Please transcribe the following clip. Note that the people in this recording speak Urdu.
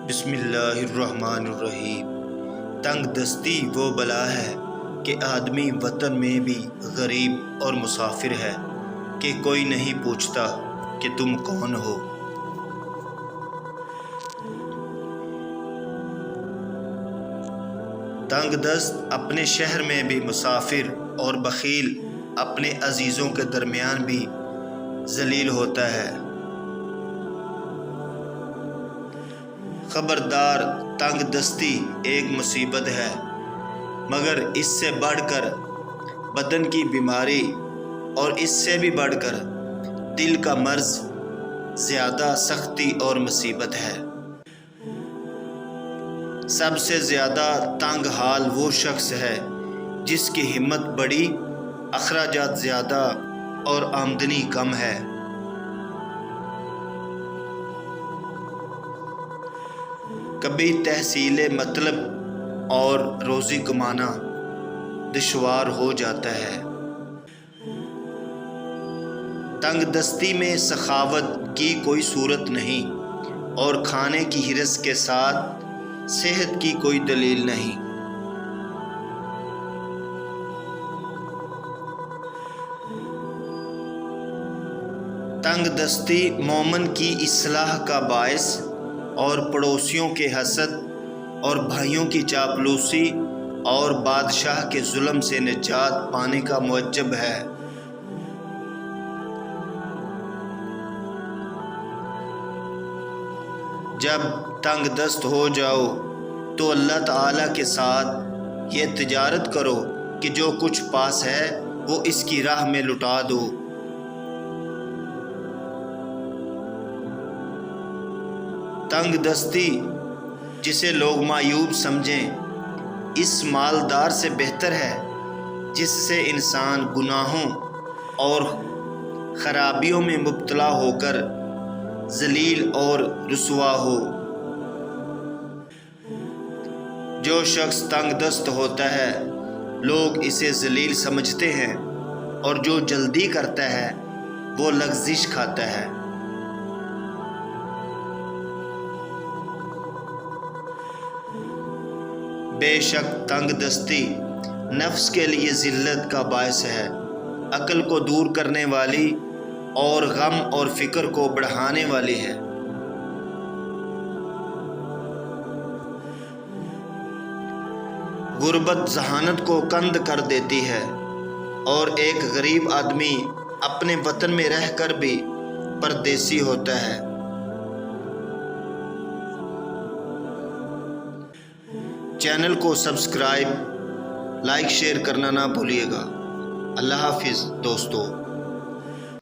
بسم اللہ الرحمن الرحیم۔ تنگ دستی وہ بلا ہے کہ آدمی وطن میں بھی غریب اور مسافر ہے کہ کوئی نہیں پوچھتا کہ تم کون ہو۔ تنگ دست اپنے شہر میں بھی مسافر اور بخیل اپنے عزیزوں کے درمیان بھی ذلیل ہوتا ہے۔ خبردار، تنگ دستی ایک مصیبت ہے، مگر اس سے بڑھ کر بدن کی بیماری اور اس سے بھی بڑھ کر دل کا مرض زیادہ سختی اور مصیبت ہے۔ سب سے زیادہ تنگ حال وہ شخص ہے جس کی ہمت بڑی، اخراجات زیادہ اور آمدنی کم ہے۔ کبھی تحصیل مطلب اور روزی کمانا دشوار ہو جاتا ہے۔ تنگ دستی میں سخاوت کی کوئی صورت نہیں اور کھانے کی ہرس کے ساتھ صحت کی کوئی دلیل نہیں۔ تنگ دستی مومن کی اصلاح کا باعث اور پڑوسیوں کے حسد اور بھائیوں کی چاپلوسی اور بادشاہ کے ظلم سے نجات پانے کا موجب ہے۔ جب تنگ دست ہو جاؤ تو اللہ تعالیٰ کے ساتھ یہ تجارت کرو کہ جو کچھ پاس ہے وہ اس کی راہ میں لٹا دو۔ تنگ دستی جسے لوگ معیوب سمجھیں اس مالدار سے بہتر ہے جس سے انسان گناہوں اور خرابیوں میں مبتلا ہو کر ذلیل اور رسوا ہو۔ جو شخص تنگ دست ہوتا ہے لوگ اسے ذلیل سمجھتے ہیں اور جو جلدی کرتا ہے وہ لغزش کھاتا ہے۔ بے شک تنگ دستی نفس کے لیے ذلت کا باعث ہے، عقل کو دور کرنے والی اور غم اور فکر کو بڑھانے والی ہے۔ غربت ذہانت کو کند کر دیتی ہے اور ایک غریب آدمی اپنے وطن میں رہ کر بھی پردیسی ہوتا ہے۔ چینل کو سبسکرائب، لائک، شیئر کرنا نہ بھولیے گا۔ اللہ حافظ دوستو۔